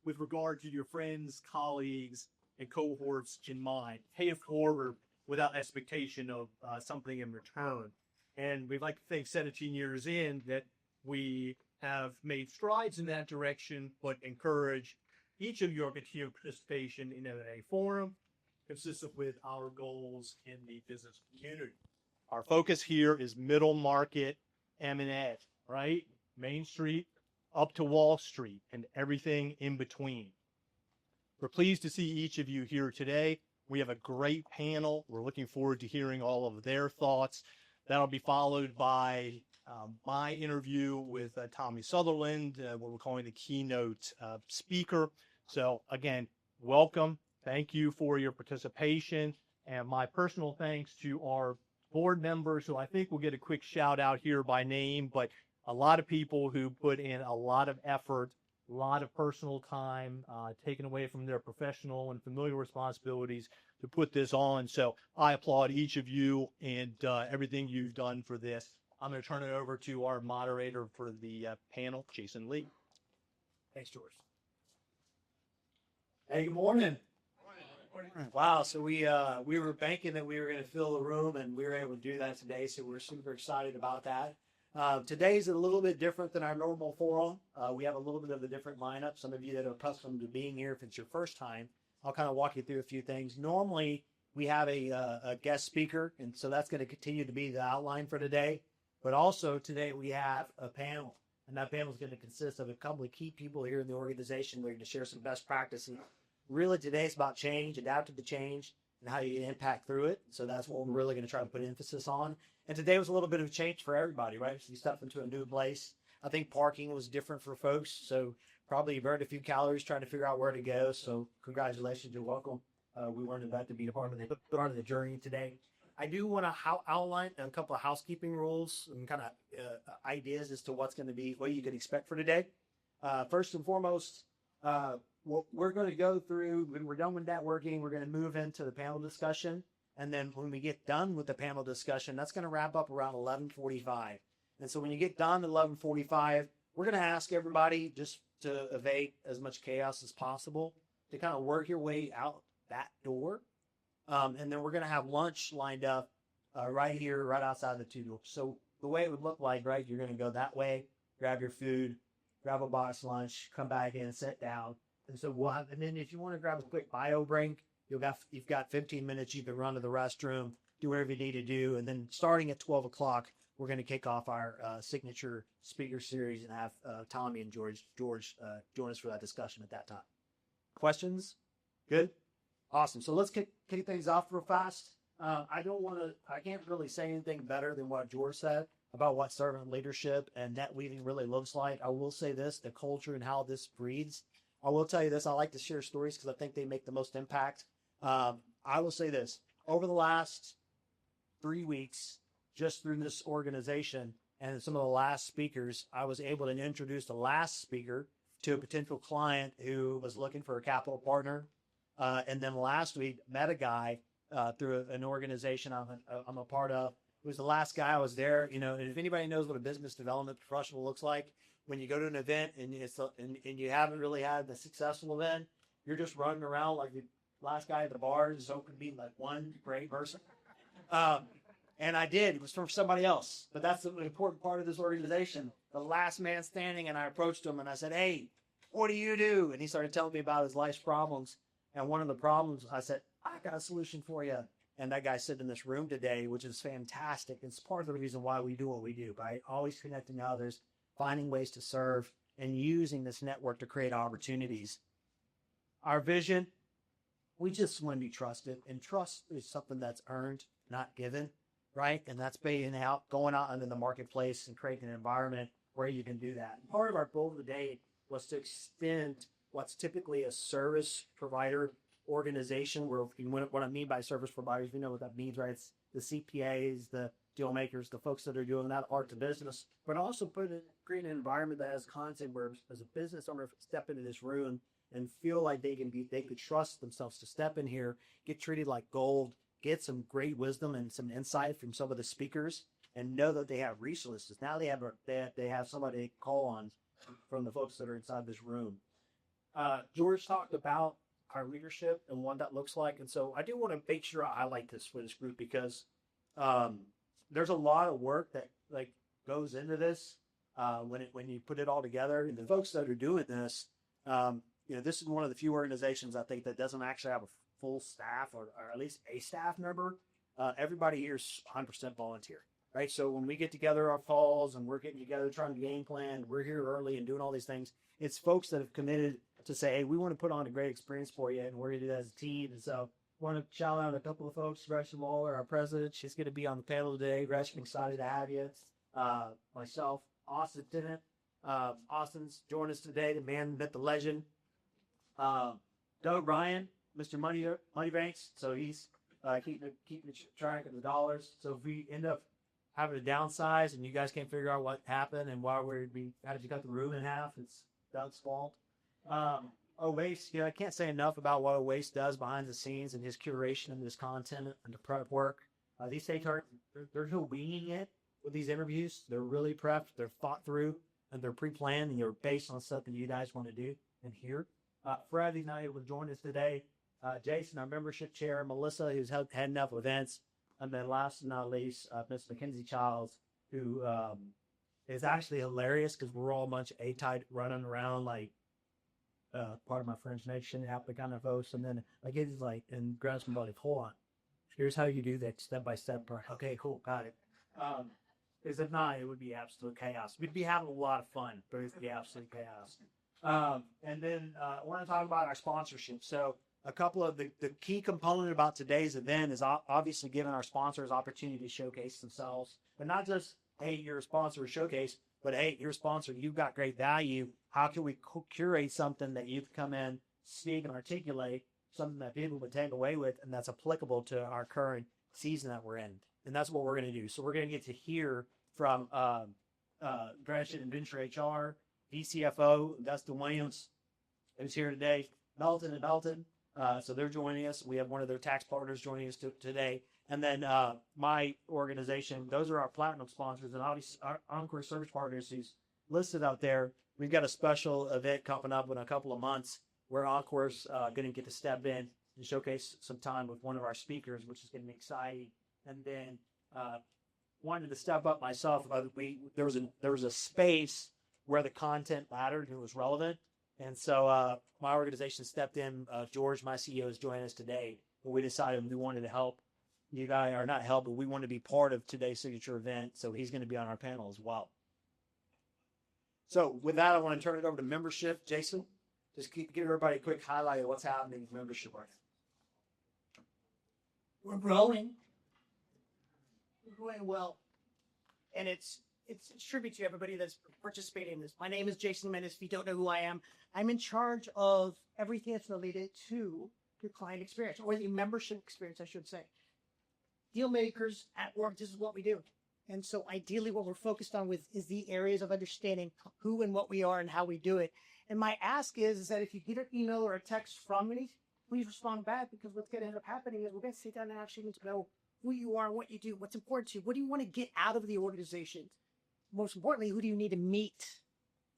with regard to your friends, colleagues, and cohorts in mind. Pay it forward without expectation of something in return. And we'd like to think 17 years in that we have made strides in that direction, but encourage each of your continued participation in a forum consistent with our goals in the business community. Our focus here is middle market M&A, right? Main Street up to Wall Street and everything in between. We're pleased to see each of you here today. We have a great panel. We're looking forward to hearing all of their thoughts. That'll be followed by my interview with Tommy Sutherland, what we're calling the keynote speaker. So again, welcome. Thank you for your participation. And my personal thanks to our board members, who I think will get a quick shout out here by name, but a lot of people who put in a lot of effort, a lot of personal time, taken away from their professional and familial responsibilities to put this on. So I applaud each of you and everything you've done for this. I'm going to turn it over to our moderator for the panel, Jason Lee. Thanks, George. Hey, good morning. Wow, so we were banking that we were going to fill the room, and we were able to do that today, so we're super excited about that. Today's a little bit different than our normal forum. We have a little bit of a different lineup. Some of you that are accustomed to being here, if it's your first time, I'll kind of walk you through a few things. Normally, we have a guest speaker, and so that's going to continue to be the outline for today. But also today we have a panel, and that panel is going to consist of a couple of key people here in the organization. We're going to share some best practices. Really, today is about change, adapting to change, and how you impact through it. So that's what we're really going to try to put emphasis on. And today was a little bit of a change for everybody, right? So you stepped into a new place. I think parking was different for folks, so probably burned a few calories trying to figure out where to go. So congratulations, you're welcome. We wanted that to be a part of the journey today. I do want to outline a couple of housekeeping rules and kind of ideas as to what you can expect for today. First and foremost, what we're going to go through, when we're done with networking, we're going to move into the panel discussion. And then when we get done with the panel discussion, that's going to wrap up around 11:45. And so when you get done at 11:45, we're going to ask everybody, just to evade as much chaos as possible, to kind of work your way out that door. And then we're going to have lunch lined up right here, right outside the two doors. So the way it would look like, right, you're going to go that way, grab your food, grab a box lunch, come back in, sit down. And so and then if you want to grab a quick bio break, you've got 15 minutes. You can run to the restroom, do whatever you need to do. And then starting at 12 o'clock, we're going to kick off our signature speaker series and have Tommy and George join us for that discussion at that time. Questions? Good? Awesome. So let's kick things off real fast. I can't really say anything better than what George said about what servant leadership and net weaving really looks like. I will say this, the culture and how this breeds. I will tell you this, I like to share stories because I think they make the most impact. I will say this, over the last 3 weeks, just through this organization and some of the last speakers, I was able to introduce the last speaker to a potential client who was looking for a capital partner. And then last week, met a guy through an organization I'm a part of. It was the last guy I was there. You know, and if anybody knows what a business development professional looks like, when you go to an event and you haven't really had the successful event, you're just running around like the last guy at the bar. So it could be like one great person. And I did. It was from somebody else. But that's an important part of this organization. The last man standing, and I approached him and I said, "Hey, what do you do?" And he started telling me about his life's problems. And one of the problems, I said, "I got a solution for you." And that guy sitting in this room today, which is fantastic. It's part of the reason why we do what we do, right? Always connecting others, finding ways to serve, and using this network to create opportunities. Our vision, we just want to be trusted. And trust is something that's earned, not given, right? And that's going out into the marketplace and creating an environment where you can do that. And part of our goal today was to extend what's typically a service provider organization, where what I mean by service providers, you know what that means, right? It's the CPAs, the deal makers, the folks that are doing that art to business, but also create an environment that has content where, as a business owner, step into this room and feel like they could trust themselves to step in here, get treated like gold, get some great wisdom and some insight from some of the speakers, and know that they have resources. Now they have somebody to call on from the folks that are inside this room. George talked about our leadership and what that looks like. And so I do want to make sure I highlight this for this group because there's a lot of work that like goes into this when you put it all together. And the folks that are doing this, this is one of the few organizations I think that doesn't actually have a full staff or at least a staff member. Everybody here is 100% volunteer, right? So when we get together our calls and we're getting together trying to game plan, we're here early and doing all these things. It's folks that have committed to say, hey, we want to put on a great experience for you, and we're going to do that as a team. And so I want to shout out a couple of folks. Gretchen Waller, our president, she's going to be on the panel today. Gretchen, excited to have you. Myself, Austin Tennant. Austin's joined us today, the man that the legend. Doug Ryan, Mr. Moneybanks. So he's keeping track of the dollars. So if we end up having to downsize and you guys can't figure out what happened and why we had to cut the room in half, it's Doug's fault. Oace, I can't say enough about what Oace does behind the scenes and his curation of this content and the prep work. These take they're no winging it with these interviews. They're really prepped, they're thought through, and they're pre-planned, and they're based on stuff that you guys want to do and hear. Freddy's not able to join us today. Jason, our membership chair, Melissa, who's heading up events, and then last but not least, Miss Mackenzie Childs, who is actually hilarious because we're all a bunch of A-type running around like part of my French Nation, the kind of host, and then like it's like and grabs somebody, hold on, here's how you do that step by step. Okay, cool, got it. Because if not, it would be absolute chaos. We'd be having a lot of fun, but it'd be absolute chaos. And then I want to talk about our sponsorship. So a couple of the key component about today's event is obviously giving our sponsors opportunity to showcase themselves, but not just, hey, you're a sponsor showcase, but hey, you're a sponsor, you've got great value. How can we curate something that you can come in, speak and articulate, something that people would take away with, and that's applicable to our current season that we're in? And that's what we're going to do. So we're going to get to hear from Gretchen and Venture HR, DCFO, Dustin Williams, who's here today, Melton and Melton. So they're joining us. We have one of their tax partners joining us today. And then my organization, those are our platinum sponsors, and obviously our Encore Service Partners who's listed out there. We've got a special event coming up in a couple of months where Encore's going to get to step in and showcase some time with one of our speakers, which is going to be exciting. And then wanted to step up myself. There was a space where the content mattered and it was relevant. And so my organization stepped in. George, my CEO, is joining us today. But we decided we wanted to help you guys, or not help, but we want to be part of today's signature event. So he's going to be on our panel as well. So with that, I want to turn it over to membership. Jason, just give everybody a quick highlight of what's happening in membership. We're growing. We're going well. And it's a tribute to everybody that's participating in this. My name is Jason Menace. If you don't know who I am, I'm in charge of everything that's related to your client experience, or the membership experience, I should say. Deal makers at work, this is what we do. And so ideally what we're focused on with is the areas of understanding who and what we are and how we do it. And my ask is that if you get an email or a text from me, please respond back, because what's going to end up happening is we're going to sit down and actually need to know who you are, what you do, what's important to you, what do you want to get out of the organization? Most importantly, who do you need to meet?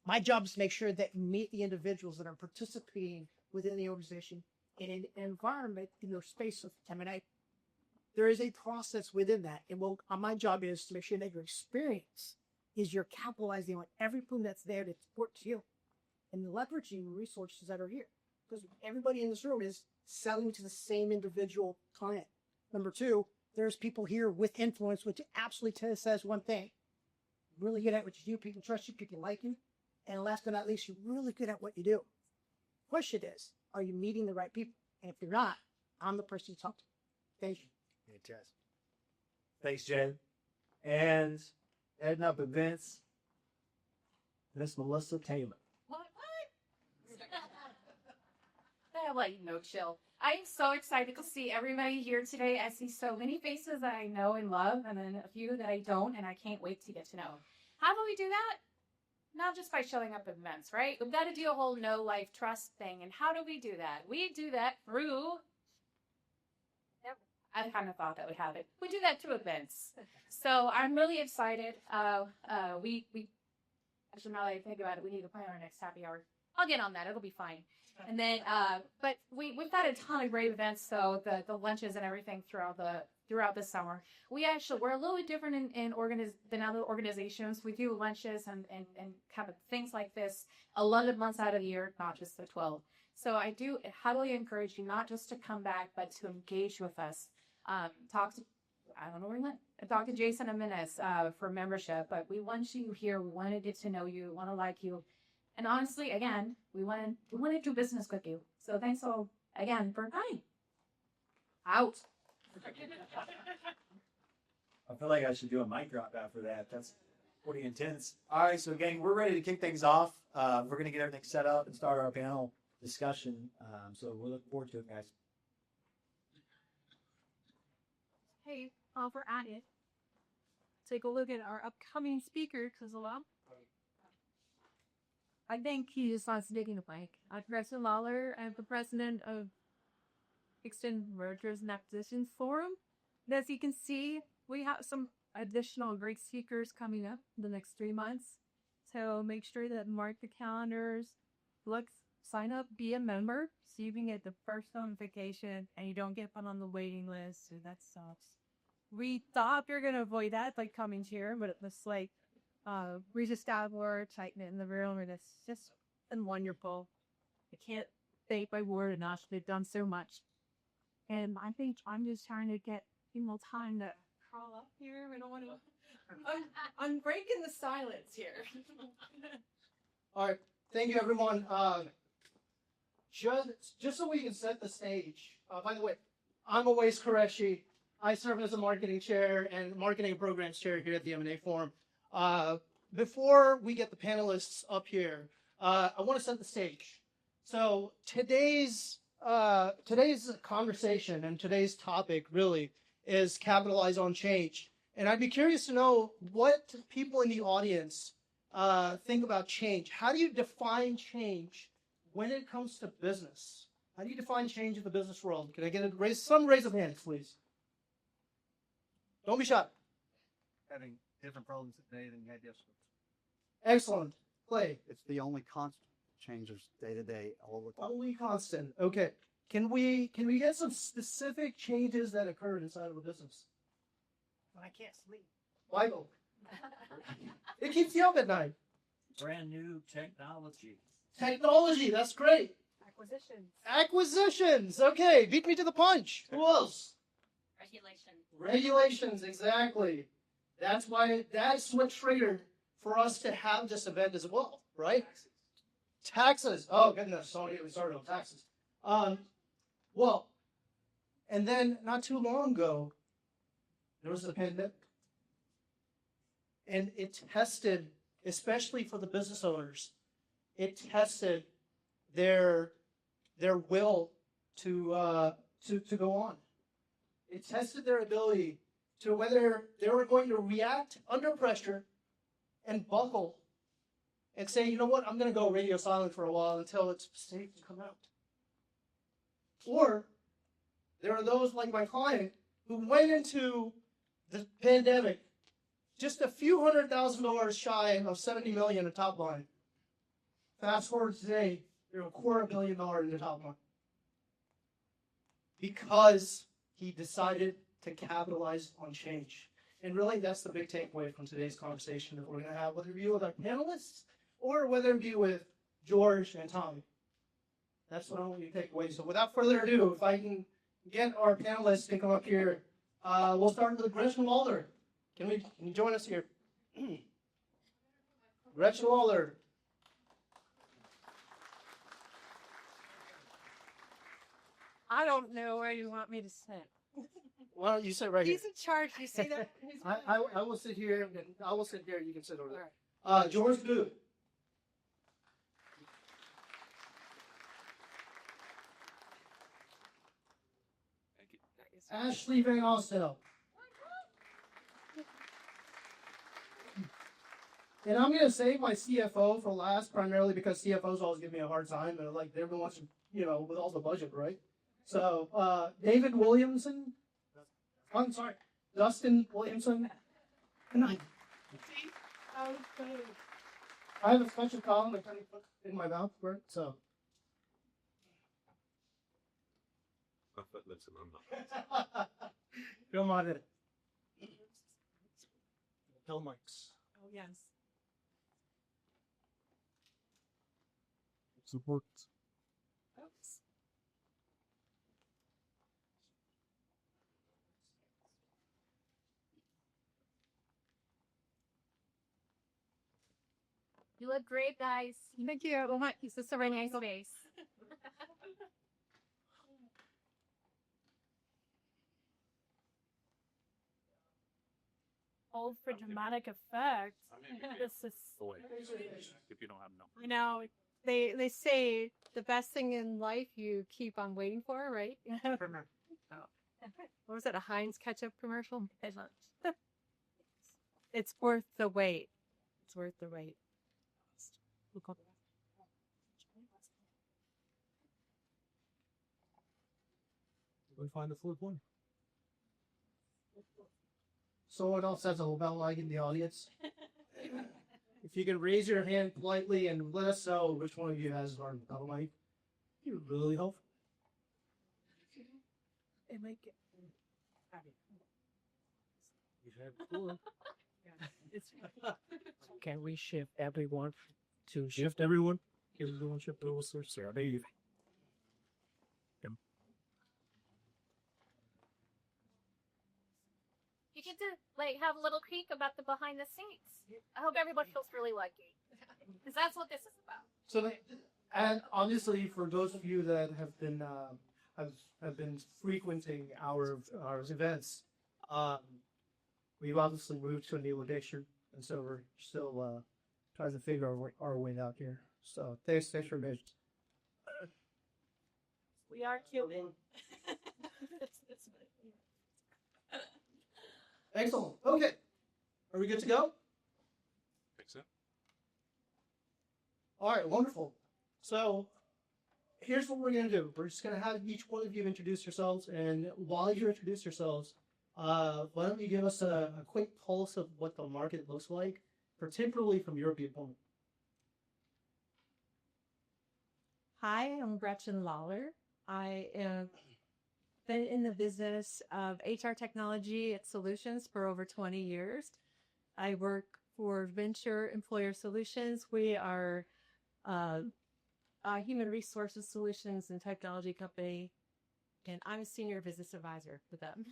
My job is to make sure that you meet the individuals that are participating within the organization in an environment, in their space of M&A. There is a process within that. And my job is to make sure that your experience is you're capitalizing on everything that's there to support you and leveraging resources that are here. Because everybody in this room is selling to the same individual client. Number two, there's people here with influence, which absolutely says one thing. Really good at what you do. People trust you. People like you. And last but not least, you're really good at what you do. Question is, are you meeting the right people? And if you're not, I'm the person to talk to. Thank you. Fantastic. Thanks, Jen. And heading up events, Miss Melissa Taylor. What? Like, no, chill. I am so excited to see everybody here today. I see so many faces that I know and love, and then a few that I don't, and I can't wait to get to know. How do we do that? Not just by showing up at events, right? We've got to do a whole know, life, trust thing. And how do we do that? We do that through... I kind of thought that we have it. We do that through events. So I'm really excited. Actually, now that I think about it, we need to plan our next happy hour. I'll get on that. It'll be fine. And then, but we've had a ton of great events. So the lunches and everything throughout the summer. We're a little bit different than other organizations. We do lunches and kind of things like this 11 months out of the year, not just the 12. So I do heavily encourage you not just to come back, but to engage with us. Talk to Jason and Menace for membership, but we want you here. We want to get to know you. We want to like you. And honestly, again, we want to do business with you. So thanks all again for coming. Out. I feel like I should do a mic drop after that. That's pretty intense. All right, so gang, we're ready to kick things off. We're going to get everything set up and start our panel discussion. So we're looking forward to it, guys. Hey, we're at it. Take a look at our upcoming speaker, Kuzala. I think he just wants to dig in the mic. I'm President Lawler. I'm the president of Extended Mergers and Acquisitions Forum. And as you can see, we have some additional great speakers coming up in the next 3 months. So make sure that mark the calendars, sign up, be a member, so you can get the first notification and you don't get put on the waiting list. So that sucks. We thought we were going to avoid that by coming here, but it looks like we just got more tight in the room, and it's just been wonderful. I can't say by word enough. They've done so much. And I think I'm just trying to get people time to crawl up here. We don't want to. I'm breaking the silence here. All right. Thank you, everyone. Just so we can set the stage. By the way, I'm Awais Qureshi. I serve as a marketing chair and marketing programs chair here at the M&A Forum. Before we get the panelists up here, I want to set the stage. So today's conversation and today's topic really is capitalize on change. And I'd be curious to know what people in the audience think about change. How do you define change when it comes to business? How do you define change in the business world? Can I get some raise of hands, please? Don't be shy. Having different problems today than you had yesterday. Excellent. Clay. It's the only constant changes day to day all the time. Only constant. Okay. Can we get some specific changes that occurred inside of a business? When I can't sleep. Michael. It keeps you up at night. Brand new technology. Technology. That's great. Acquisitions. Okay. Beat me to the punch. Who else? Regulations. Exactly. That's what triggered for us to have this event as well, right? Taxes. Oh goodness, don't get me started on taxes. Well, and then not too long ago, there was the pandemic, and it tested, especially for the business owners, it tested their will to go on. It tested their ability to whether they were going to react under pressure and buckle and say, you know what, I'm going to go radio silent for a while until it's safe to come out. Or there are those like my client who went into the pandemic just a few $100,000 shy of $70 million in top line. Fast forward today, they're $250 million in the top line. Because he decided to capitalize on change. And really, that's the big takeaway from today's conversation that we're going to have, whether it be with our panelists or whether it be with George and Tommy. That's what I want you to take away. So without further ado, if I can get our panelists to come up here, we'll start with Gretchen Lawler. Can you join us here? Gretchen Lawler. I don't know where you want me to sit. Why don't you sit right here? He's in charge. You see that? I will sit here, and I will sit there. You can sit over there. George Booth. Ashley Van Austell. And I'm going to save my CFO for last, primarily because CFOs always give me a hard time, and like everyone wants to, with all the budget, right? So, David Williamson. I'm sorry, Dustin Williamson. I have a special column that kind of put in my mouth, right? So. In my mouth, right? So. My foot lives in my mouth. Film on it. Tell mics. Oh, yes. Support. Oops. You look great, guys. Thank you. Oh my, this is a really nice space. Hold for dramatic effect. This is, If you don't have no. you know, they say the best thing in life you keep on waiting for, right? What was it? A Heinz ketchup commercial? It's worth the wait. It's worth the wait. We find the fourth one. Someone else has a bell light in the audience. If you can raise your hand politely and let us know which one of you has our bell light, you really help. It might get. Can we shift everyone to Shift everyone. Everyone shift over, sir. There you go. You get to like have a little peek about the behind the scenes. I hope everyone feels really lucky, because that's what this is about. So, and honestly, for those of you that have been frequenting our events, we've obviously moved to a new location, and so we're still trying to figure our way out here. So thanks for being. We are cute. Excellent. Okay, are we good to go? Think so. All right, wonderful. So here's what we're going to do. We're just going to have each one of you introduce yourselves. And while you introduce yourselves, why don't you give us a quick pulse of what the market looks like, particularly from your viewpoint. Hi, I'm Gretchen Lawler. I am been in the business of HR technology and solutions for over 20 years. I work for Venture Employer Solutions. We are a human resources solutions and technology company, and I'm a senior business advisor with them.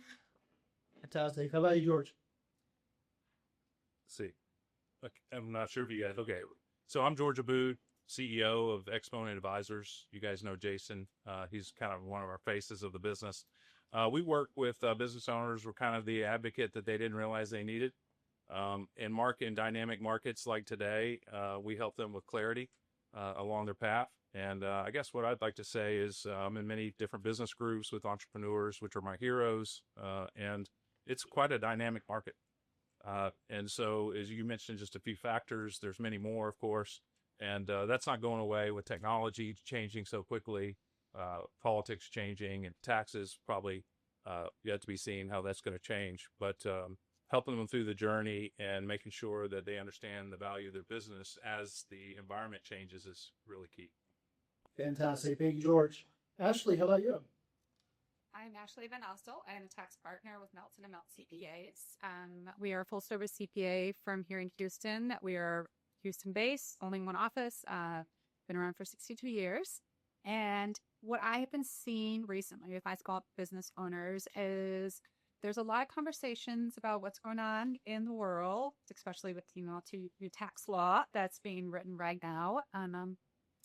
Fantastic. How about you, George? Let's see. Okay, I'm not sure if you guys. Okay. So I'm George Abood, CEO of Exponent Advisors. You guys know Jason. He's kind of one of our faces of the business. We work with business owners. We're kind of the advocate that they didn't realize they needed. In dynamic markets like today, we help them with clarity along their path. And I guess what I'd like to say is I'm in many different business groups with entrepreneurs, which are my heroes, and it's quite a dynamic market. And so, as you mentioned, just a few factors, there's many more, of course, and that's not going away with technology changing so quickly, politics changing, and taxes probably yet to be seen how that's going to change. But helping them through the journey and making sure that they understand the value of their business as the environment changes is really key. Fantastic. Thank you, George. Ashley, how about you? I'm Ashley Van Ostel. I am a tax partner with Melton & Melt CPAs. We are a full service CPA firm here in Houston. We are Houston based, only one office, been around for 62 years. And what I have been seeing recently with my small business owners is there's a lot of conversations about what's going on in the world, especially with, to tax law that's being written right now. And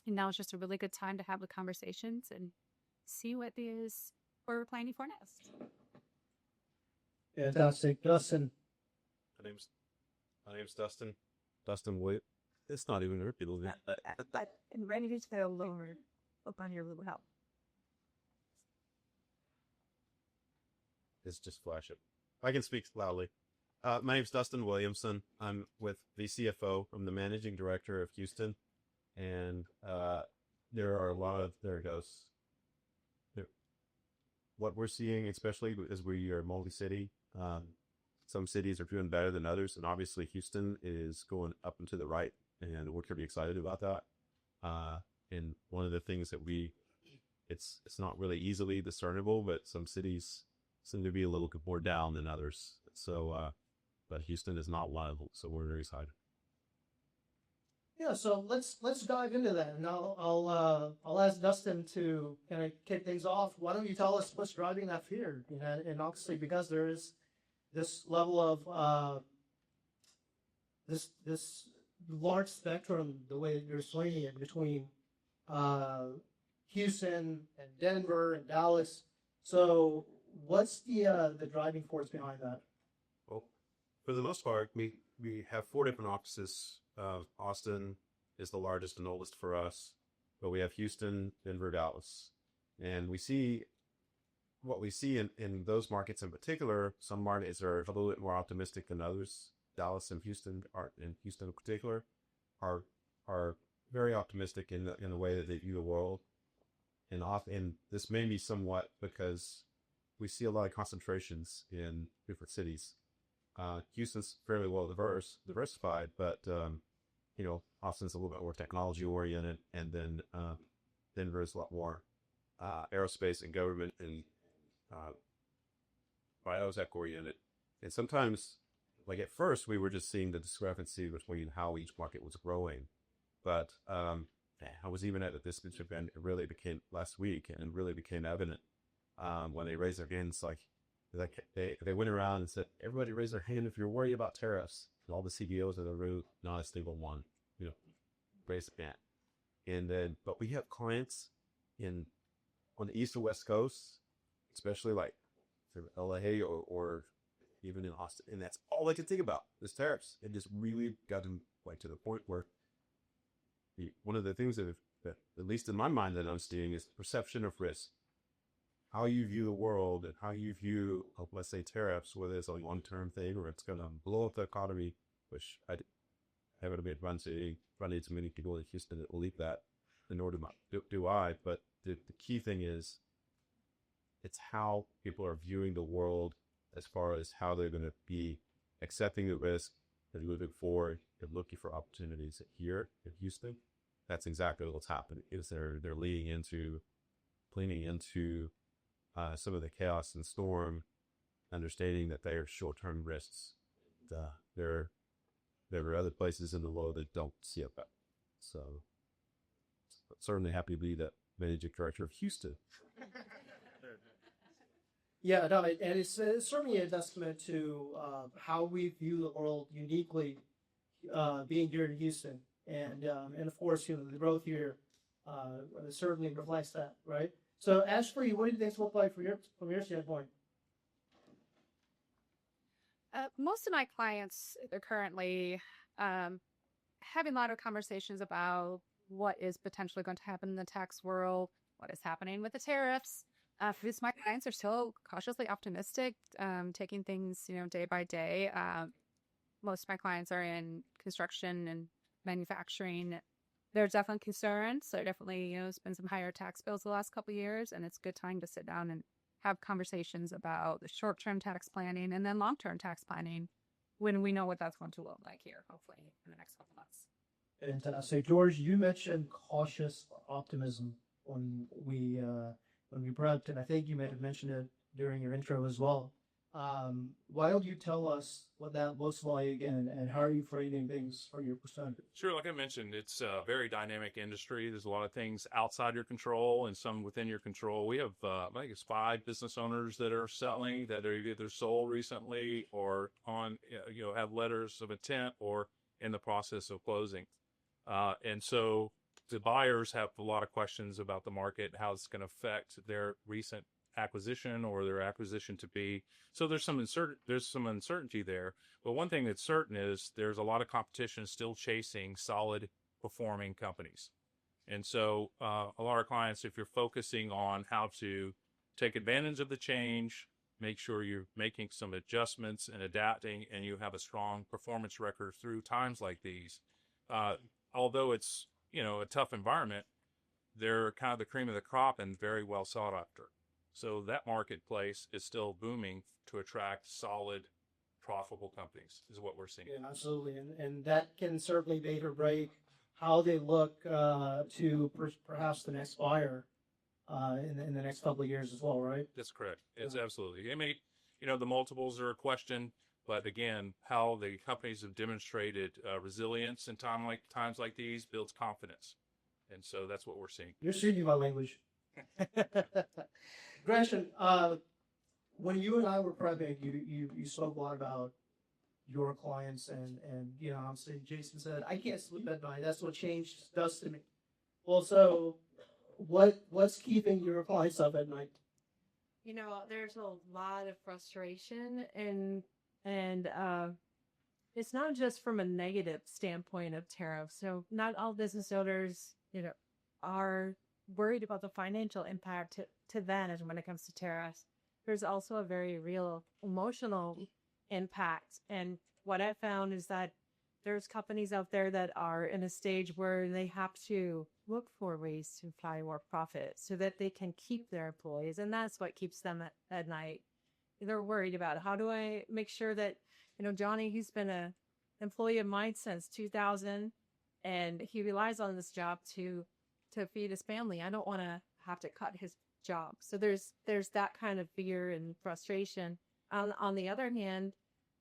now is just a really good time to have the conversations and see what we're planning for next. Fantastic. Dustin. My name's Dustin. Dustin Williams. It's not even repeatable. I'm ready to go lower up on your little help. It's just flash it. I can speak loudly. My name's Dustin Williamson. I'm with the CFO. I'm the managing director of Houston. And there are a lot of, there it goes. What we're seeing, especially as we are multi-city, some cities are doing better than others. And obviously Houston is going up and to the right. and we're pretty excited about that. And one of the things that it's not really easily discernible, but some cities seem to be a little bit more down than others. So, but Houston is not one of them, so we're very excited. Yeah, so let's dive into that, and I'll ask Dustin to kind of kick things off. Why don't you tell us what's driving that fear? You know, and obviously because there is this level of this large spectrum, the way that you're swinging it between Houston and Denver and Dallas. So what's the driving force behind that? Well, for the most part, we have 4 different offices. Austin is the largest and oldest for us, but we have Houston, Denver, Dallas. And we see what we see in those markets in particular. Some markets are a little bit more optimistic than others. Dallas and Houston in particular, are very optimistic in the way that they view the world. And this may be somewhat because we see a lot of concentrations in different cities. Houston's fairly well diversified, but Austin's a little bit more technology oriented, and then Denver is a lot more aerospace and government and biotech oriented. And sometimes, like at first, we were just seeing the discrepancy between how each market was growing. But I was even at this event, it really became last week, and it really became evident when they raised their hands. Like they went around and said, everybody raise their hand if you're worried about tariffs. And all the CEOs in the room, not a single one, raised their hand. And then, but we have clients on the East and West Coast, especially like LA or even in Austin, and that's all I could think about, is tariffs. It just really got them like to the point where one of the things that at least in my mind that I'm seeing is perception of risk. How you view the world and how you view, let's say, tariffs, whether it's a long-term thing or it's going to blow up the economy, which I haven't been run into many people in Houston that believe that, nor do I. But the key thing is, it's how people are viewing the world as far as how they're going to be accepting the risk and moving forward and looking for opportunities here in Houston. That's exactly what's happening. Is they're leaning into some of the chaos and storm, understanding that they are short-term risks. There are other places in the world that don't see it that. So, certainly happy to be the managing director of Houston. Yeah, no, and it's certainly a testament to how we view the world uniquely, being here in Houston, and of course, the growth here certainly reflects that, right? So, as for you, what do things look like from your standpoint? Most of my clients are currently having a lot of conversations about what is potentially going to happen in the tax world, what is happening with the tariffs. Because my clients are still cautiously optimistic, taking things, day by day. Most of my clients are in construction and manufacturing. There's definitely concerns. So definitely, it's been some higher tax bills the last couple of years, and it's a good time to sit down and have conversations about the short-term tax planning and then long-term tax planning when we know what that's going to look like here, hopefully, in the next couple of months. And so, George, you mentioned cautious optimism when we prepped, and I think you may have mentioned it during your intro as well. Why don't you tell us what that looks like and how are you framing things from your perspective? Sure. Like I mentioned, it's a very dynamic industry. There's a lot of things outside your control and some within your control. We have, I think it's 5 business owners that are selling, that are either sold recently or have letters of intent or in the process of closing. And so the buyers have a lot of questions about the market, how it's going to affect their recent acquisition or their acquisition to be. So there's some uncertainty there. But one thing that's certain is there's a lot of competition still chasing solid performing companies. And so a lot of clients, if you're focusing on how to take advantage of the change, make sure you're making some adjustments and adapting, and you have a strong performance record through times like these, although it's a tough environment, they're kind of the cream of the crop and very well sought after. So that marketplace is still booming to attract solid profitable companies is what we're seeing. Yeah, absolutely, and that can certainly make or break how they look to perhaps the next buyer in the next couple of years as well, right? That's correct. It's absolutely. I mean, the multiples are a question, but again, how the companies have demonstrated resilience in times like these builds confidence, and so that's what we're seeing. You're speaking my language. Gretchen, when you and I were prepping, you spoke a lot about your clients and obviously Jason said, I can't sleep at night. That's what change does to me. Well, so what's keeping your clients up at night? There's a lot of frustration and it's not just from a negative standpoint of tariffs. So not all business owners, are worried about the financial impact to them as when it comes to tariffs. There's also a very real emotional impact. And what I found is that there's companies out there that are in a stage where they have to look for ways to fly more profit so that they can keep their employees. And that's what keeps them at night. They're worried about how do I make sure that, Johnny, he's been an employee of mine since 2000 and he relies on this job to feed his family. I don't want to have to cut his job. So there's that kind of fear and frustration. On the other hand,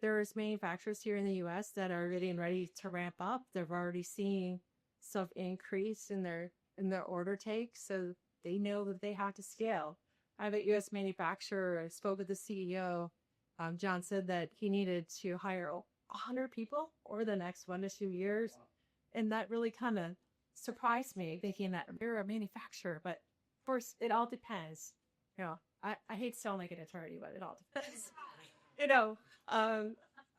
there's manufacturers here in the U.S. that are getting ready to ramp up. They're already seeing some increase in their order take, so they know that they have to scale. I have a U.S. manufacturer. I spoke with the CEO. John said that he needed to hire 100 people over the next 1 to 2 years, and that really kind of surprised me, thinking that you're a manufacturer. But of course, it all depends. I hate to sound like an attorney, but it all depends.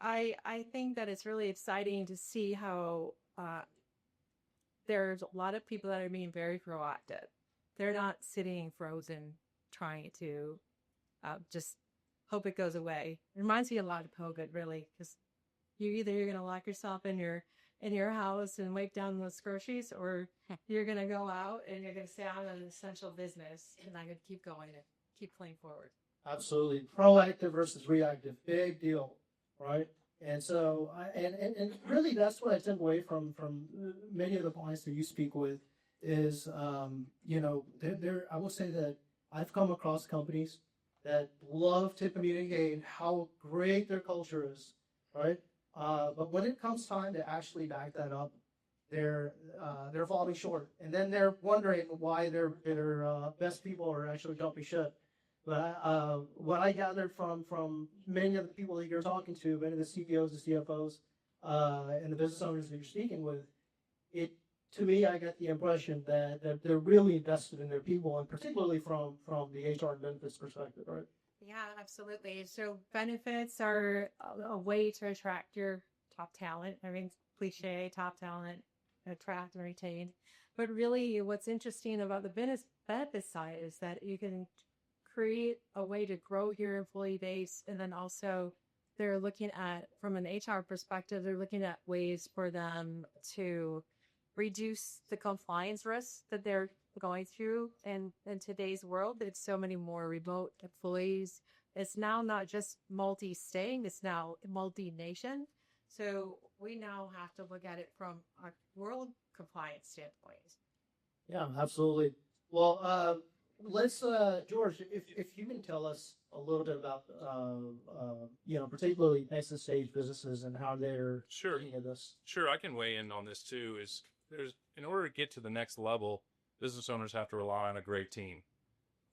I think that it's really exciting to see how there's a lot of people that are being very proactive. They're not sitting frozen trying to just hope it goes away. It reminds me a lot of COVID, really, because you're going to lock yourself in your house and wipe down those groceries, or you're going to go out and you're going to stay on an essential business, and I'm going to keep going and keep playing forward. Absolutely. Proactive versus reactive. Big deal, right? And so, and really that's what I took away from many of the clients that you speak with is, I will say that I've come across companies that love to communicate how great their culture is, right? But when it comes time to actually back that up, they're falling short, and then they're wondering why their best people are actually jumping ship. But what I gathered from many of the people that you're talking to, many of the CEOs, the CFOs, and the business owners that you're speaking with, to me, I get the impression that they're really invested in their people, and particularly from the HR and benefits perspective, right? Yeah, absolutely. So benefits are a way to attract your top talent. I mean, cliche, top talent, attract and retain. But really, what's interesting about the benefits side is that you can create a way to grow your employee base. And then also they're looking at, from an HR perspective, they're looking at ways for them to reduce the compliance risks that they're going through in today's world. It's so many more remote employees. It's now not just multi-staying, it's now multi-nation. So we now have to look at it from a world compliance standpoint. Yeah, absolutely. Well, let's, George, if you can tell us a little bit about, particularly exit stage businesses and how they're looking at this. Sure, I can weigh in on this too. In order to get to the next level, business owners have to rely on a great team.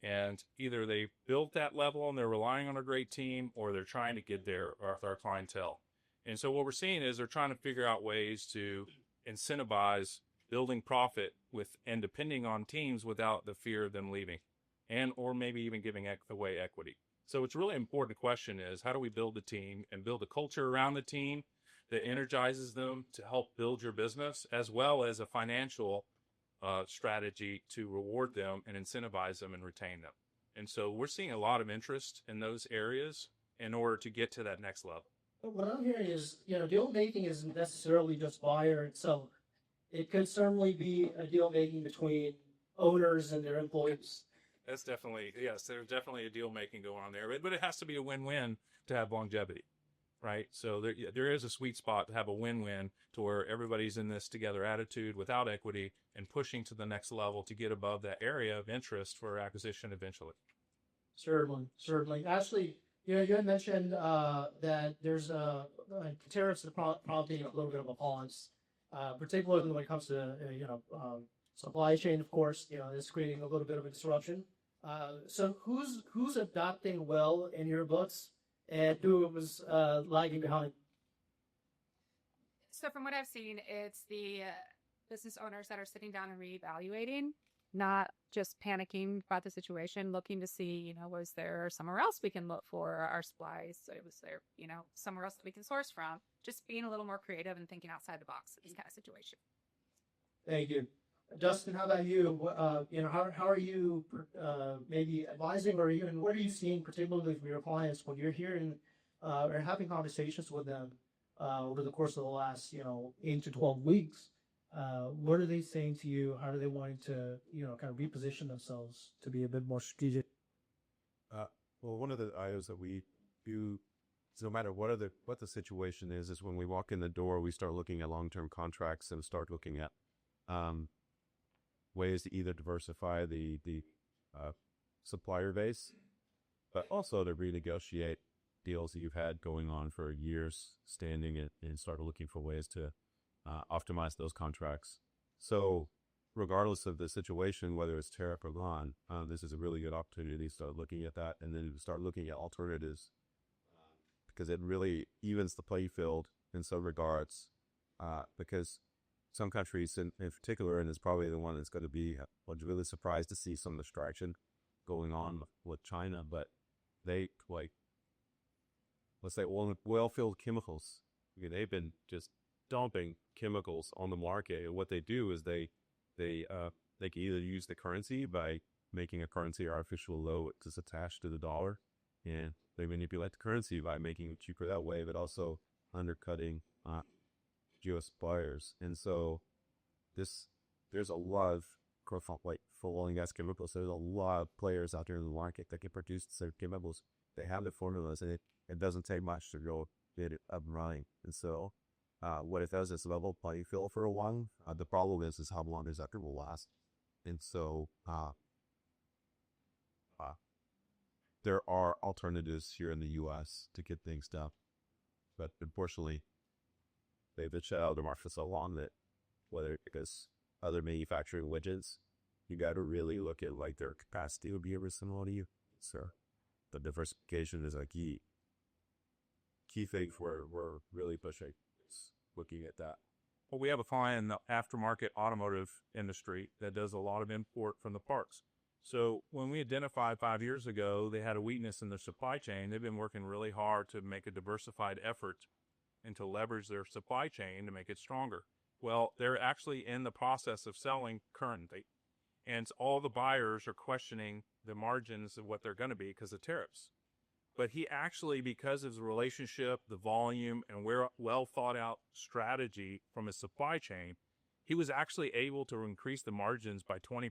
And either they built that level and they're relying on a great team, or they're trying to get there with our clientele. And so what we're seeing is they're trying to figure out ways to incentivize building profit and depending on teams without the fear of them leaving, or maybe even giving away equity. So it's really important question is, how do we build the team and build a culture around the team that energizes them to help build your business, as well as a financial strategy to reward them and incentivize them and retain them. And so we're seeing a lot of interest in those areas in order to get to that next level. But what I'm hearing is, deal making isn't necessarily just buyer and seller. It could certainly be a deal making between owners and their employees. That's definitely, yes, there's definitely a deal making going on there, but it has to be a win-win to have longevity. right? So there is a sweet spot to have a win-win to where everybody's in this together attitude without equity and pushing to the next level to get above that area of interest for acquisition eventually. Certainly. Ashley, you had mentioned that there's tariffs are prompting a little bit of a pause, particularly when it comes to supply chain. Of course, it's creating a little bit of a disruption. So who's adapting well in your books, and who was lagging behind? So from what I've seen, it's the business owners that are sitting down and reevaluating, not just panicking about the situation, looking to see, was there somewhere else we can look for our supplies? So was there, somewhere else that we can source from? Just being a little more creative and thinking outside the box in this kind of situation. Thank you. Justin, how about you? How are you maybe advising, or even what are you seeing particularly from your clients when you're hearing or having conversations with them over the course of the last 8 to 12 weeks? What are they saying to you? How are they wanting to kind of reposition themselves to be a bit more strategic? Well, one of the items that we do, no matter what the situation is when we walk in the door, we start looking at long-term contracts and start looking at ways to either diversify the supplier base, but also to renegotiate deals that you've had going on for years standing and start looking for ways to optimize those contracts. So regardless of the situation, whether it's tariff or non, this is a really good opportunity to start looking at that and then start looking at alternatives because it really evens the play field in some regards because some countries in particular, and it's probably the one that's going to be really surprised to see some distraction going on with China, but they let's say oil-filled chemicals. They've been just dumping chemicals on the market. And what they do is they can either use the currency by making a currency artificial low just attached to the dollar, and they manipulate the currency by making it cheaper that way, but also undercutting U.S. suppliers. And so there's a lot of full oil and gas chemicals. There's a lot of players out there in the market that can produce certain chemicals. They have the formulas, and it doesn't take much to go get it up and running. And so what it does is level playing field for a while. The problem is how long does that will last. And so there are alternatives here in the U.S. to get things done. But unfortunately, they've been shut out of the market for so long that whether because other manufacturing widgets, you got to really look at their capacity would be ever similar to you. So the diversification is a key thing we're really pushing. It's looking at that. Well, we have a client in the aftermarket automotive industry that does a lot of import from the parts. So when we identified 5 years ago, they had a weakness in their supply chain. They've been working really hard to make a diversified effort and to leverage their supply chain to make it stronger. Well, they're actually in the process of selling currently, and all the buyers are questioning the margins of what they're going to be because of tariffs. But he actually, because of the relationship, the volume, and well thought out strategy from his supply chain, he was actually able to increase the margins by 20%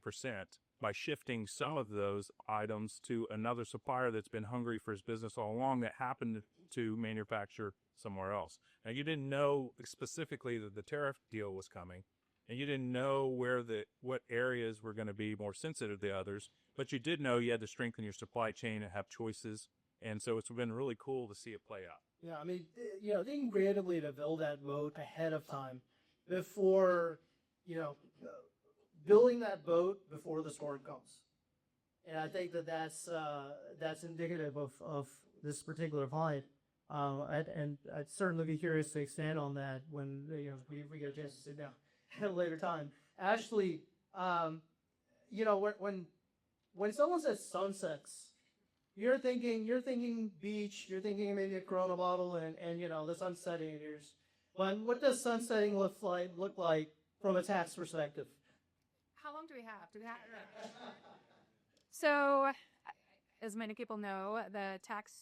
by shifting some of those items to another supplier that's been hungry for his business all along that happened to manufacture somewhere else. Now, you didn't know specifically that the tariff deal was coming, and you didn't know what areas were going to be more sensitive than others, but you did know you had to strengthen your supply chain and have choices. And so it's been really cool to see it play out. Yeah, I mean, thinking creatively to build that boat ahead of time before, building that boat before the storm comes. And I think that's indicative of this particular client. And I'd certainly be curious to expand on that when we get a chance to sit down at a later time. Ashley, when someone says sunsets, you're thinking beach, you're thinking maybe a Corona bottle and the sun setting. But what does sunsetting look like from a tax perspective? How long do we have? So, as many people know, the Tax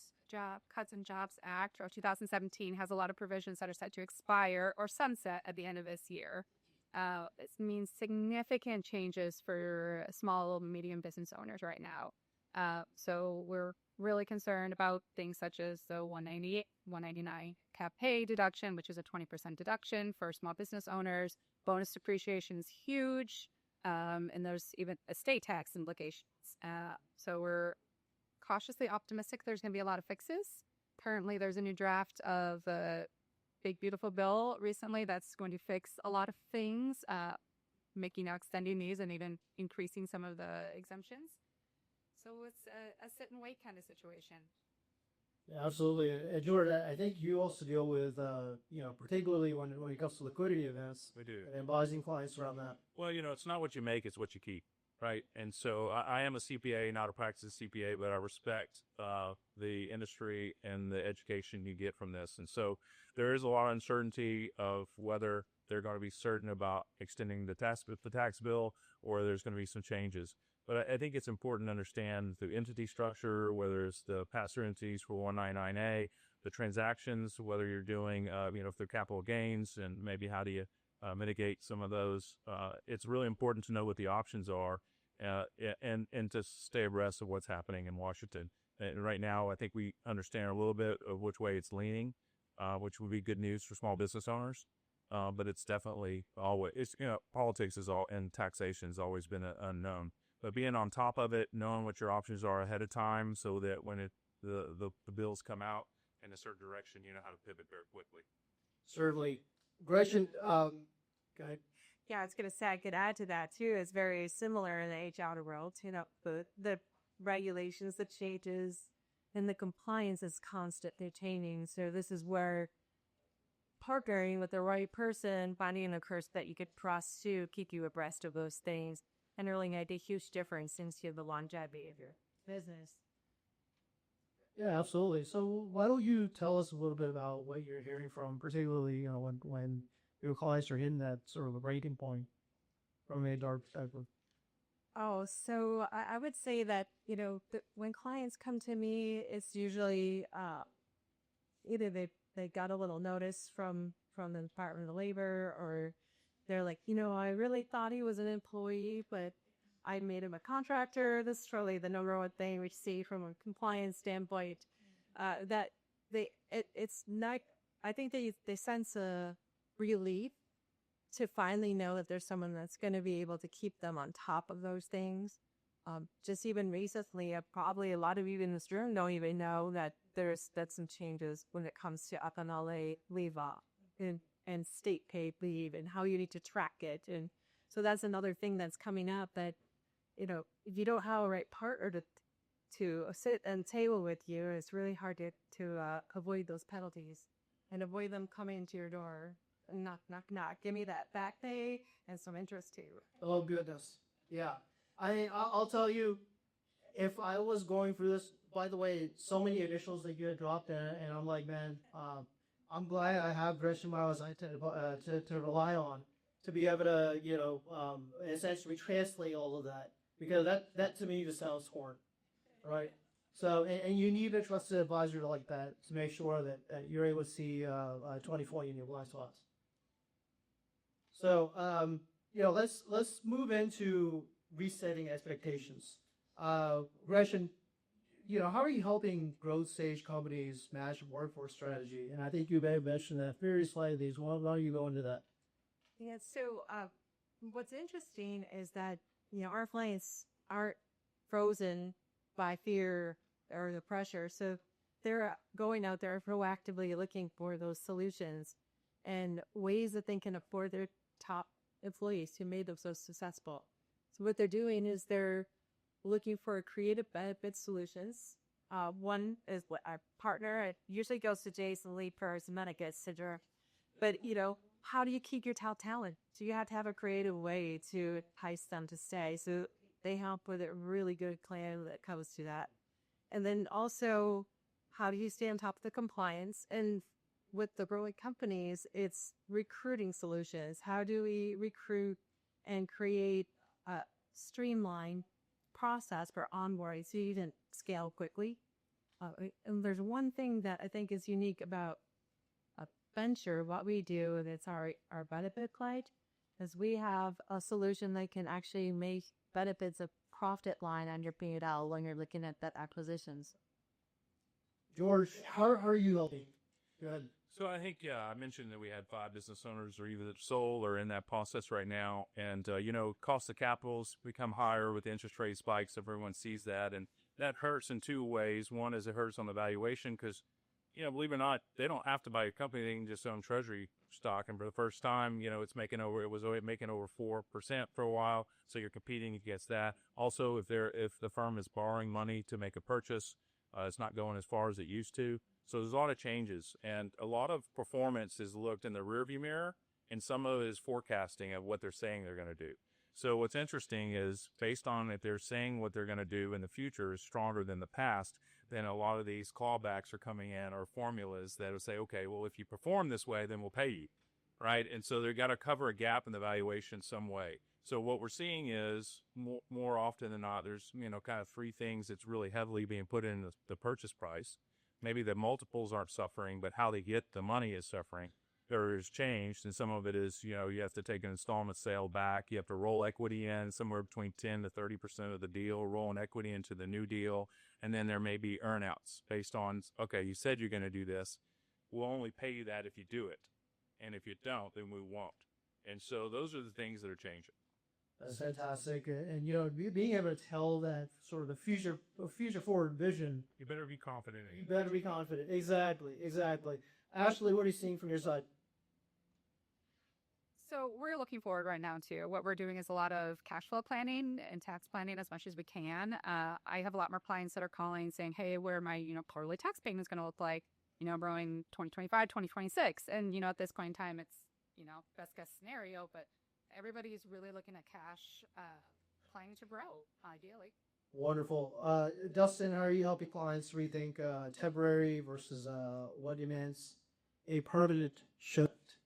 Cuts and Jobs Act of 2017 has a lot of provisions that are set to expire or sunset at the end of this year. It means significant changes for small, medium business owners right now. So we're really concerned about things such as the 198, 199 cap pay deduction, which is a 20% deduction for small business owners. Bonus depreciation is huge. And there's even estate tax implications. So we're cautiously optimistic there's going to be a lot of fixes. Currently, there's a new draft of a big, beautiful bill recently that's going to fix a lot of things, extending these and even increasing some of the exemptions. So it's a sit and wait kind of situation. Yeah, absolutely. George, I think you also deal with, particularly when it comes to liquidity events. We do. And advising clients around that. Well, it's not what you make, it's what you keep, right? And so I am a CPA, not a practice CPA, but I respect the industry and the education you get from this. And so there is a lot of uncertainty of whether they're going to be certain about extending the tax bill or there's going to be some changes. But I think it's important to understand the entity structure, whether it's the pass-through entities for 199A, the transactions, whether you're doing, if they're capital gains, and maybe how do you mitigate some of those. It's really important to know what the options are and to stay abreast of what's happening in Washington. And right now, I think we understand a little bit of which way it's leaning, which would be good news for small business owners. But it's definitely always, politics and taxation has always been an unknown. But being on top of it, knowing what your options are ahead of time so that when the bills come out in a certain direction, you know how to pivot very quickly. Certainly. Gretchen, go ahead. Yeah, I was going to say I could add to that too. It's very similar in the HR world. The regulations, the changes, and the compliance is constantly changing. So this is where partnering with the right person, finding a course that you could pursue, keep you abreast of those things, and really made a huge difference into the longevity of your business. Yeah, absolutely. So why don't you tell us a little bit about what you're hearing from, particularly, when your clients are in that sort of a breaking point from a dark perspective? Oh, so I would say that, when clients come to me, it's usually either they got a little notice from the Department of Labor, or they're like, I really thought he was an employee, but I made him a contractor. This is probably the number one thing we see from a compliance standpoint. That it's not. I think they sense a relief to finally know that there's someone that's going to be able to keep them on top of those things. Just even recently, probably a lot of you in this room don't even know that there's some changes when it comes to FMLA leave and state paid leave and how you need to track it. And so that's another thing that's coming up that, if you don't have a right partner to sit and table with you, it's really hard to avoid those penalties and avoid them coming to your door. Knock, knock, knock. Give me that back pay and some interest too. Oh, goodness. Yeah. I'll tell you, if I was going through this, by the way, so many initials that you had dropped, and I'm like, man, I'm glad I have Gretchen Miles to rely on to be able to, essentially translate all of that, because that to me just sounds foreign, right? So, and you need a trusted advisor like that to make sure that you're able to see 20/20 in your blind spots. So, let's move into resetting expectations. Gretchen, how are you helping growth stage companies manage workforce strategy? And I think you may have mentioned that very slightly. So why don't you go into that? Yeah. So, what's interesting is that our clients aren't frozen by fear or the pressure, so they're going out there proactively looking for those solutions and ways that they can afford their top employees who made them so successful. So what they're doing is they're looking for creative benefit solutions. One is what our partner, it usually goes to Jason Lee per Medica Syndrome. But, how do you keep your top talent? So you have to have a creative way to entice them to stay. So they help with a really good plan that comes to that. And then also, how do you stay on top of the compliance? And with the growing companies, it's recruiting solutions. How do we recruit and create a streamlined process for onboarding so you can scale quickly? And there's one thing that I think is unique about a venture, what we do, and it's our benefit guide, is we have a solution that can actually make benefits a profit line on your P&L when you're looking at that acquisitions. George, how are you helping? Go ahead. So I think, I mentioned that we had 5 business owners or either sold or in that process right now. And, cost of capitals become higher with interest rate spikes. Everyone sees that. And that hurts in 2 ways. One is it hurts on the valuation because, believe it or not, they don't have to buy a company. They can just own treasury stock. And for the first time, it was making over 4% for a while. So you're competing against that. Also, if the firm is borrowing money to make a purchase, it's not going as far as it used to. So there's a lot of changes, and a lot of performance is looked in the rearview mirror, and some of it is forecasting of what they're saying they're going to do. So what's interesting is based on if they're saying what they're going to do in the future is stronger than the past, then a lot of these clawbacks are coming in or formulas that will say, okay, well, if you perform this way, then we'll pay you, right? And so they've got to cover a gap in the valuation some way. So what we're seeing is more often than not, there's, kind of 3 things that's really heavily being put in the purchase price. Maybe the multiples aren't suffering, but how they get the money is suffering or is changed. And some of it is, you have to take an installment sale back. You have to roll equity in somewhere between 10 to 30% of the deal, rolling equity into the new deal. And then there may be earnouts based on, okay, you said you're going to do this. We'll only pay you that if you do it. And if you don't, then we won't. And so those are the things that are changing. That's fantastic. And, being able to tell that sort of the future forward vision. You better be confident in it. You better be confident. Exactly. Ashley, what are you seeing from your side? So we're looking forward right now too. What we're doing is a lot of cash flow planning and tax planning as much as we can. I have a lot more clients that are calling saying, hey, where my, quarterly tax payment is going to look like, growing 2025, 2026. And, at this point in time, it's, best guess scenario, but everybody's really looking at cash, planning to grow, ideally. Wonderful. Dustin, how are you helping clients rethink temporary versus what demands a permanent shift?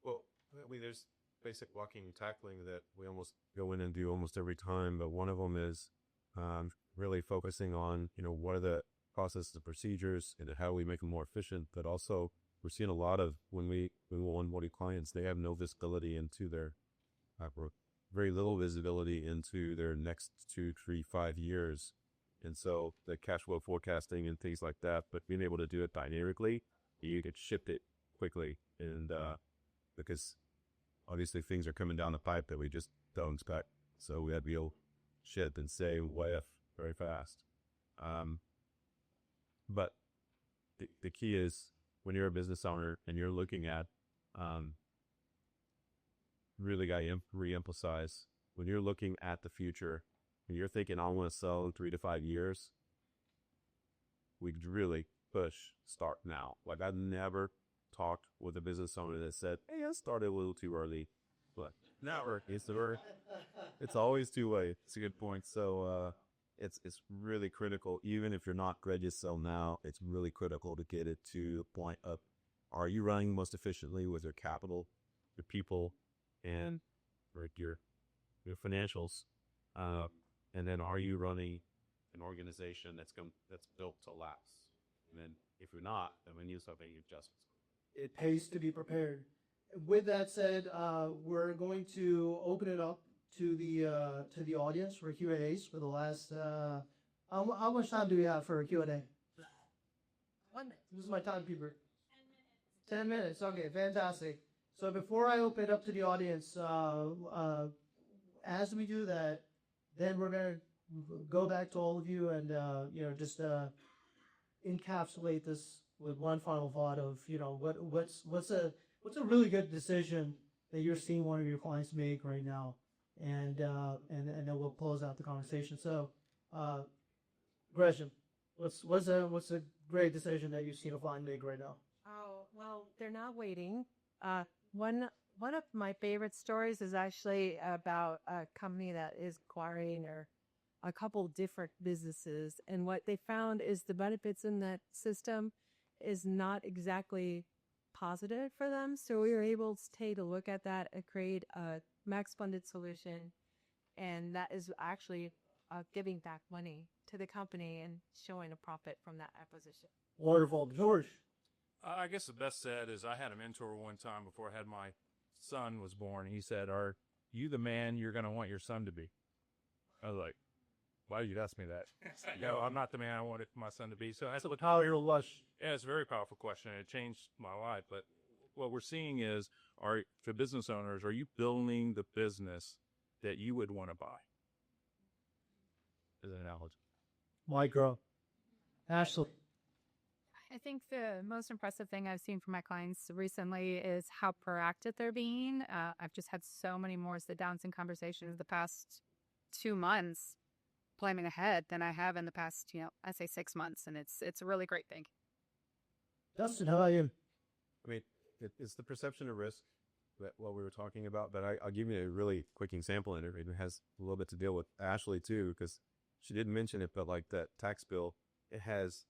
Well, there's basic blocking and tackling that we almost go in and do almost every time, but one of them is really focusing on, what are the processes and procedures and how we make them more efficient, but also we're seeing a lot of when we onboard clients, they have no visibility into their, very little visibility into their next 2, 3, 5 years. And so the cash flow forecasting and things like that, but being able to do it dynamically, you could shift it quickly. And because obviously things are coming down the pipe that we just don't expect. So we had to be able to shift and say what if very fast. But the key is, when you're a business owner and you're looking at, really got to re-emphasize, when you're looking at the future, when you're thinking, I want to sell in 3 to 5 years, we really push start now. Like I've never talked with a business owner that said, hey, I started a little too early. But never. It's always too late. It's a good point. So, it's really critical. Even if you're not ready to sell now, it's really critical to get it to the point of, are you running most efficiently with your capital, your people, and your financials? And then are you running an organization that's built to last? And then if you're not, then we need to start making adjustments. It pays to be prepared. With that said, we're going to open it up to the audience for Q&As for the last. How much time do we have for a Q&A? 1 minute. This is my timekeeper. 10 minutes. Okay, fantastic. So before I open it up to the audience, as we do that, then we're gonna go back to all of you and just encapsulate this with one final thought of what's a really good decision that you're seeing one of your clients make right now, and then we'll close out the conversation. So, Gresham, what's a great decision that you've seen a client make right now? Oh, well, they're not waiting. One of my favorite stories is actually about a company that is acquiring a couple different businesses, and what they found is the benefits in that system is not exactly positive for them. So we were able to take a look at that and create a max funded solution, and that is actually giving back money to the company and showing a profit from that acquisition. Wonderful. George? I guess the best said is I had a mentor one time before I had my son was born. He said, are you the man you're going to want your son to be? I was like, why did you ask me that? No, I'm not the man I wanted my son to be. So that's what How you're lush. yeah, it's a very powerful question, and it changed my life. But what we're seeing is, for business owners, are you building the business that you would want to buy? As an analogy. Micro. Ashley. I think the most impressive thing I've seen from my clients recently is how proactive they're being. I've just had so many more sit downs and conversations the past 2 months planning ahead than I have in the past, I say 6 months. And it's a really great thing. Justin, how about you? I mean, it's the perception of risk that what we were talking about, but I'll give you a really quick example, and it has a little bit to deal with Ashley too, because she didn't mention it, but like that tax bill, it has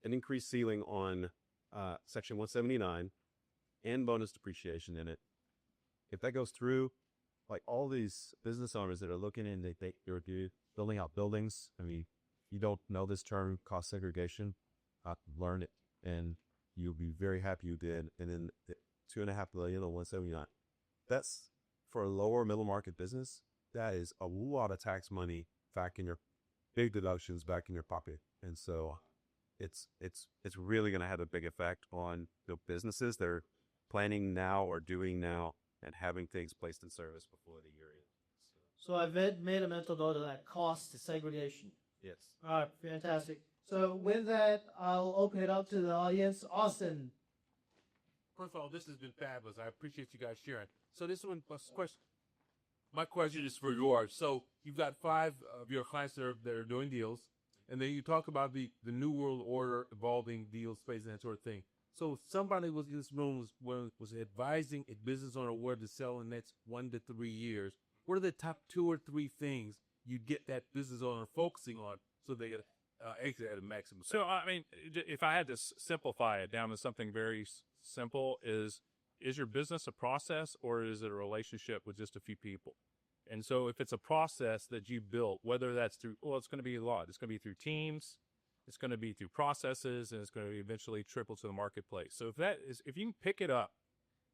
an increased ceiling on Section 179 and bonus depreciation in it. If that goes through, like all these business owners that are looking in, they're building out buildings. I mean, you don't know this term, cost segregation. Learn it, and you'll be very happy you did. And then the $2.5 billion on 179. That's for a lower middle market business. That is a lot of tax money back in your big deductions back in your pocket, and so it's really going to have a big effect on the businesses that are planning now or doing now and having things placed in service before the year ends. So I've made a mental note of that cost segregation. Yes. All right, fantastic. So with that, I'll open it up to the audience. Austin. First of all, this has been fabulous. I appreciate you guys sharing. So this one question. My question is for yours. So you've got 5 of your clients that are doing deals, and then you talk about the new world order, evolving deal space, and that sort of thing. So somebody was in this room was advising a business owner where to sell in the next 1 to 3 years. What are the top 2 or 3 things you get that business owner focusing on so they get exit at a maximum? So, I mean, if I had to simplify it down to something very simple, is your business a process or is it a relationship with just a few people? And so if it's a process that you built, whether that's through, it's going to be a lot. It's going to be through teams, it's going to be through processes, and it's going to eventually trickle to the marketplace. So if you can pick it up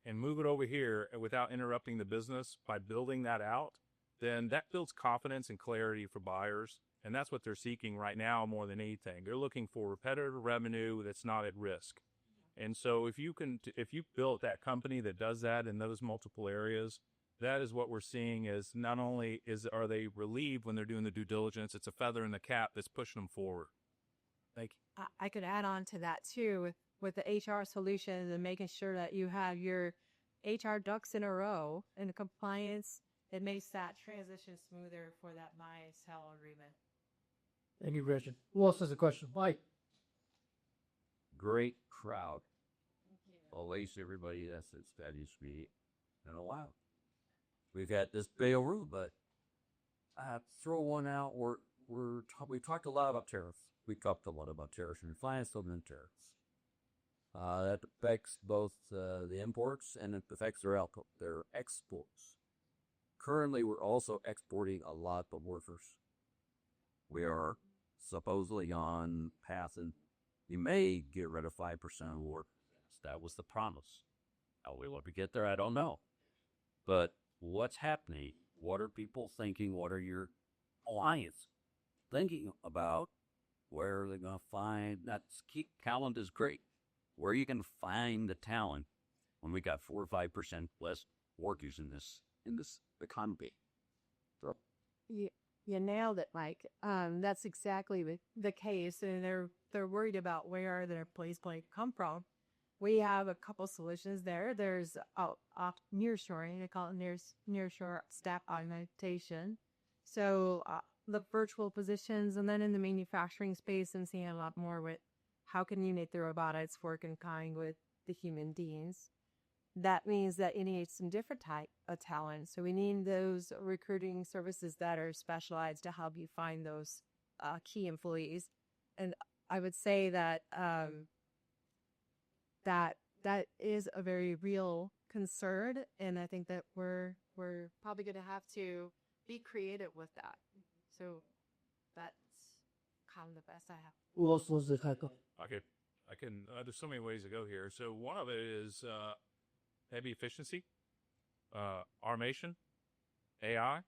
and move it over here and without interrupting the business by building that out, then that builds confidence and clarity for buyers. And that's what they're seeking right now more than anything. They're looking for repetitive revenue that's not at risk. And so if you built that company that does that in those multiple areas, that is what we're seeing is not only are they relieved when they're doing the due diligence, it's a feather in the cap that's pushing them forward. Thank you. I could add on to that too with the HR solutions and making sure that you have your HR ducks in a row and the compliance. It makes that transition smoother for that buy sell agreement. Thank you, Richard. Who else has a question? Mike. Great crowd. Always everybody that's studies me in a while. We've got this big room, but I throw one out. We talked a lot about tariffs. We talked a lot about tariffs and finance and tariffs. That affects both the imports and it affects their exports. Currently, we're also exporting a lot of workers. We are supposedly on path, and we may get rid of 5% of workers. That was the promise. How we want to get there, I don't know. But what's happening? What are people thinking? What are your clients thinking about? Where are they going to find that? Talent is great. Where you can find the talent when we got 4 or 5% less workers in this economy. So. You nailed it, Mike. That's exactly the case, and they're worried about where their place might come from. We have a couple solutions there. There's nearshoring. They call it nearshore staff augmentation. So the virtual positions, and then in the manufacturing space, I'm seeing a lot more with how can you make the robotics work in kind with the human beings. That means that you need some different type of talent. So we need those recruiting services that are specialized to help you find those key employees. And I would say that that is a very real concern, and I think that we're probably going to have to be creative with that. So that's kind of the best I have. Who else was the tackle? I can. There's so many ways to go here. So one of it is maybe efficiency, automation, AI,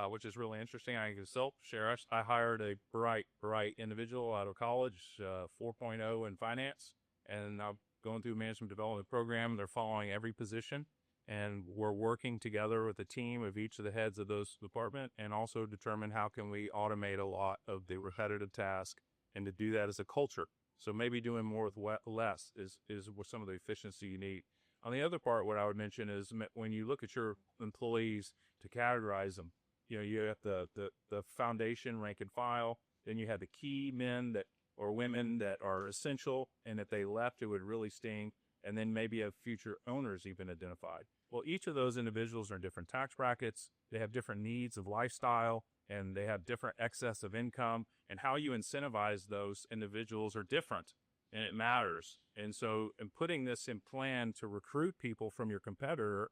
which is really interesting. I can self-share. I hired a bright individual out of college, 4.0 in finance, and I'm going through a management development program. They're following every position, and we're working together with a team of each of the heads of those department, and also determine how can we automate a lot of the repetitive task, and to do that as a culture. So maybe doing more with less is some of the efficiency you need. On the other part, what I would mention is when you look at your employees to categorize them, you know, you have the foundation, rank and file, then you have the key men that or women that are essential, and if they left, it would really sting, and then maybe have future owners even identified. Well, each of those individuals are in different tax brackets. They have different needs of lifestyle, and they have different excess of income, and how you incentivize those individuals are different, and it matters. And so in putting this in plan to recruit people from your competitor,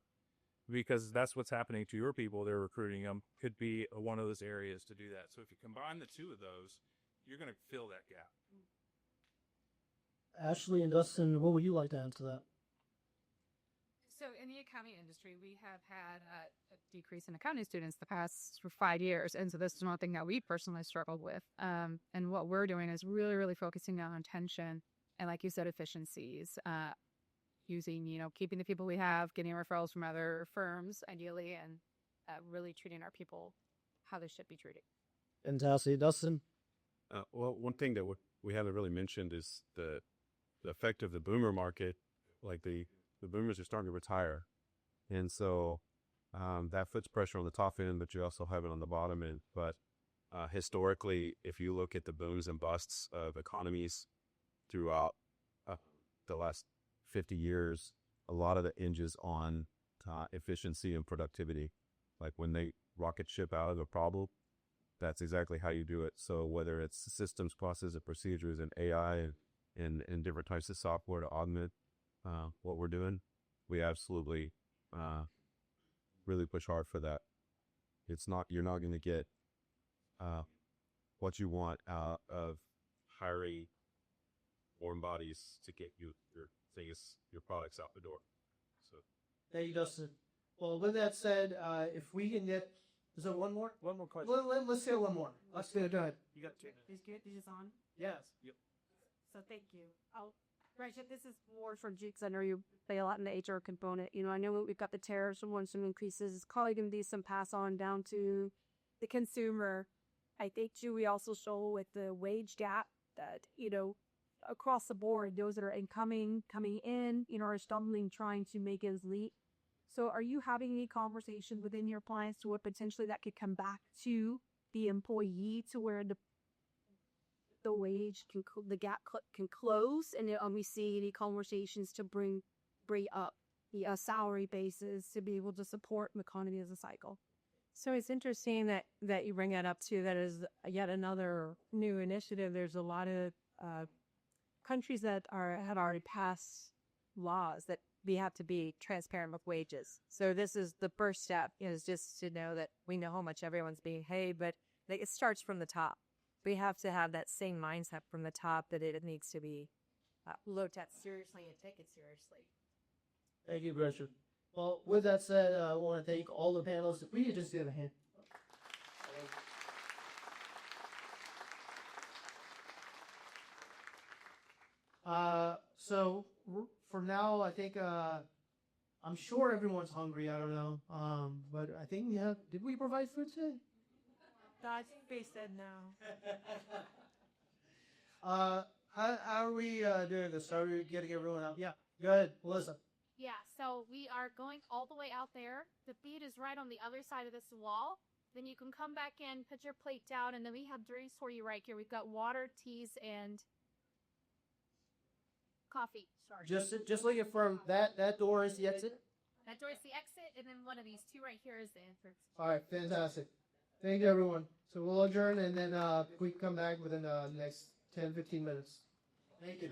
because that's what's happening to your people, they're recruiting them, could be one of those areas to do that. So if you combine the two of those, you're going to fill that gap. Ashley and Dustin, what would you like to answer that? So in the accounting industry, we have had a decrease in accounting students the past 5 years. And so this is one thing that we personally struggled with. And what we're doing is really, really focusing on retention and, like you said, efficiencies, using, keeping the people we have, getting referrals from other firms, ideally, and really treating our people how they should be treated. Fantastic. Dustin? Well, one thing that we haven't really mentioned is the effect of the boomer market. Like the boomers are starting to retire. And so that puts pressure on the top end, but you also have it on the bottom end. But historically, if you look at the booms and busts of economies throughout the last 50 years, a lot of the hinges on efficiency and productivity. Like when they rocket ship out of a problem, that's exactly how you do it. So whether it's systems, processes, and procedures, and AI, and different types of software to augment what we're doing, we absolutely really push hard for that. You're not going to get what you want out of hiring warm bodies to get your products out the door. So Thank you, Dustin. Well, with that said, if we can get, is there one more? One more question. Let's get one more. Let's do it. Go ahead. You got 2 minutes. Is good? Is this on? Yes. Yep. So thank you. Rachel, this is more for you because I know you play a lot in the HR component. I know we've got the tariffs and some increases. It's probably going to be some pass on down to the consumer. I think too, we also show with the wage gap that, across the board, those that are coming in, are stumbling, trying to make ends meet. So are you having any conversation within your clients to what potentially that could come back to the employee to where the wage the gap can close, and we see any conversations to bring up the salary basis to be able to support the economy as a cycle? So it's interesting that you bring that up too. That is yet another new initiative. There's a lot of countries that had already passed laws that we have to be transparent with wages. So this is the first step, is just to know that we know how much everyone's being paid, but it starts from the top. We have to have that same mindset from the top that it needs to be looked at seriously and taken seriously. Thank you, Gretchen. Well, with that said, I want to thank all the panelists. If we could just give a hand. So for now, I think I'm sure everyone's hungry. I don't know, but I think we have. Did we provide food today? I think they said no. How are we doing this? Are we getting everyone out? Yeah. Go ahead, Melissa. Yeah, so we are going all the way out there. The feed is right on the other side of this wall. Then you can come back in, put your plate down, and then we have drinks for you right here. We've got water, teas, and coffee. Sorry. Just looking from that door is the exit. That door is the exit, and then one of these two right here is the entrance. All right, fantastic. Thank you, everyone. So we'll adjourn, and then we can come back within the next 10, 15 minutes. Thank you.